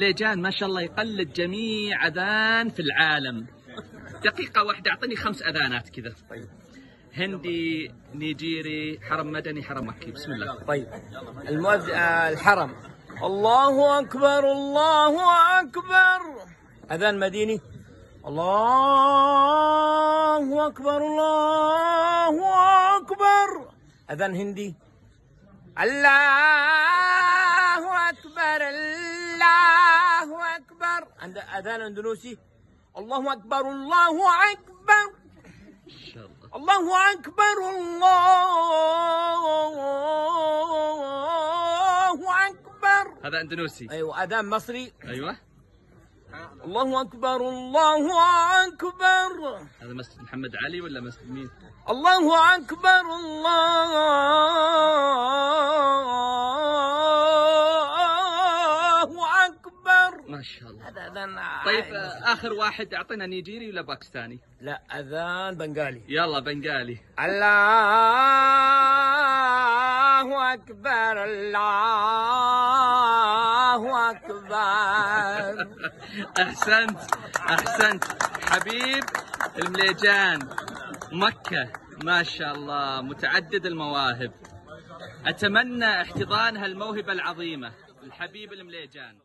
ليجان ما شاء الله يقلد جميع أذان في العالم. دقيقة واحدة أعطني 5 أذانات كذا. طيب. هندي، نيجيري، حرم مدني، حرم مكي. بسم الله. طيب. الحرم. الله أكبر الله أكبر. أذان مديني. الله أكبر الله أكبر. أذان هندي. الله أكبر الله أكبر. عند أذان أندونيسي. الله أكبر الله أكبر. إن شاء الله. الله أكبر الله أكبر. هذا اندونيسي. أيوة. أذان مصري. أيوة. الله أكبر الله أكبر. هذا مسجد محمد علي ولا مسجد مين؟ الله أكبر الله أكبر. ما شاء الله. هذا أذان. طيب آخر واحد أعطينا نيجيري ولا باكستاني؟ لا، أذان بنغالي. يلا بنغالي. الله أكبر الله أكبر. أحسنت أحسنت حبيب المليجان. مكة ما شاء الله متعدد المواهب. أتمنى احتضان هالموهبة العظيمة الحبيب المليجان.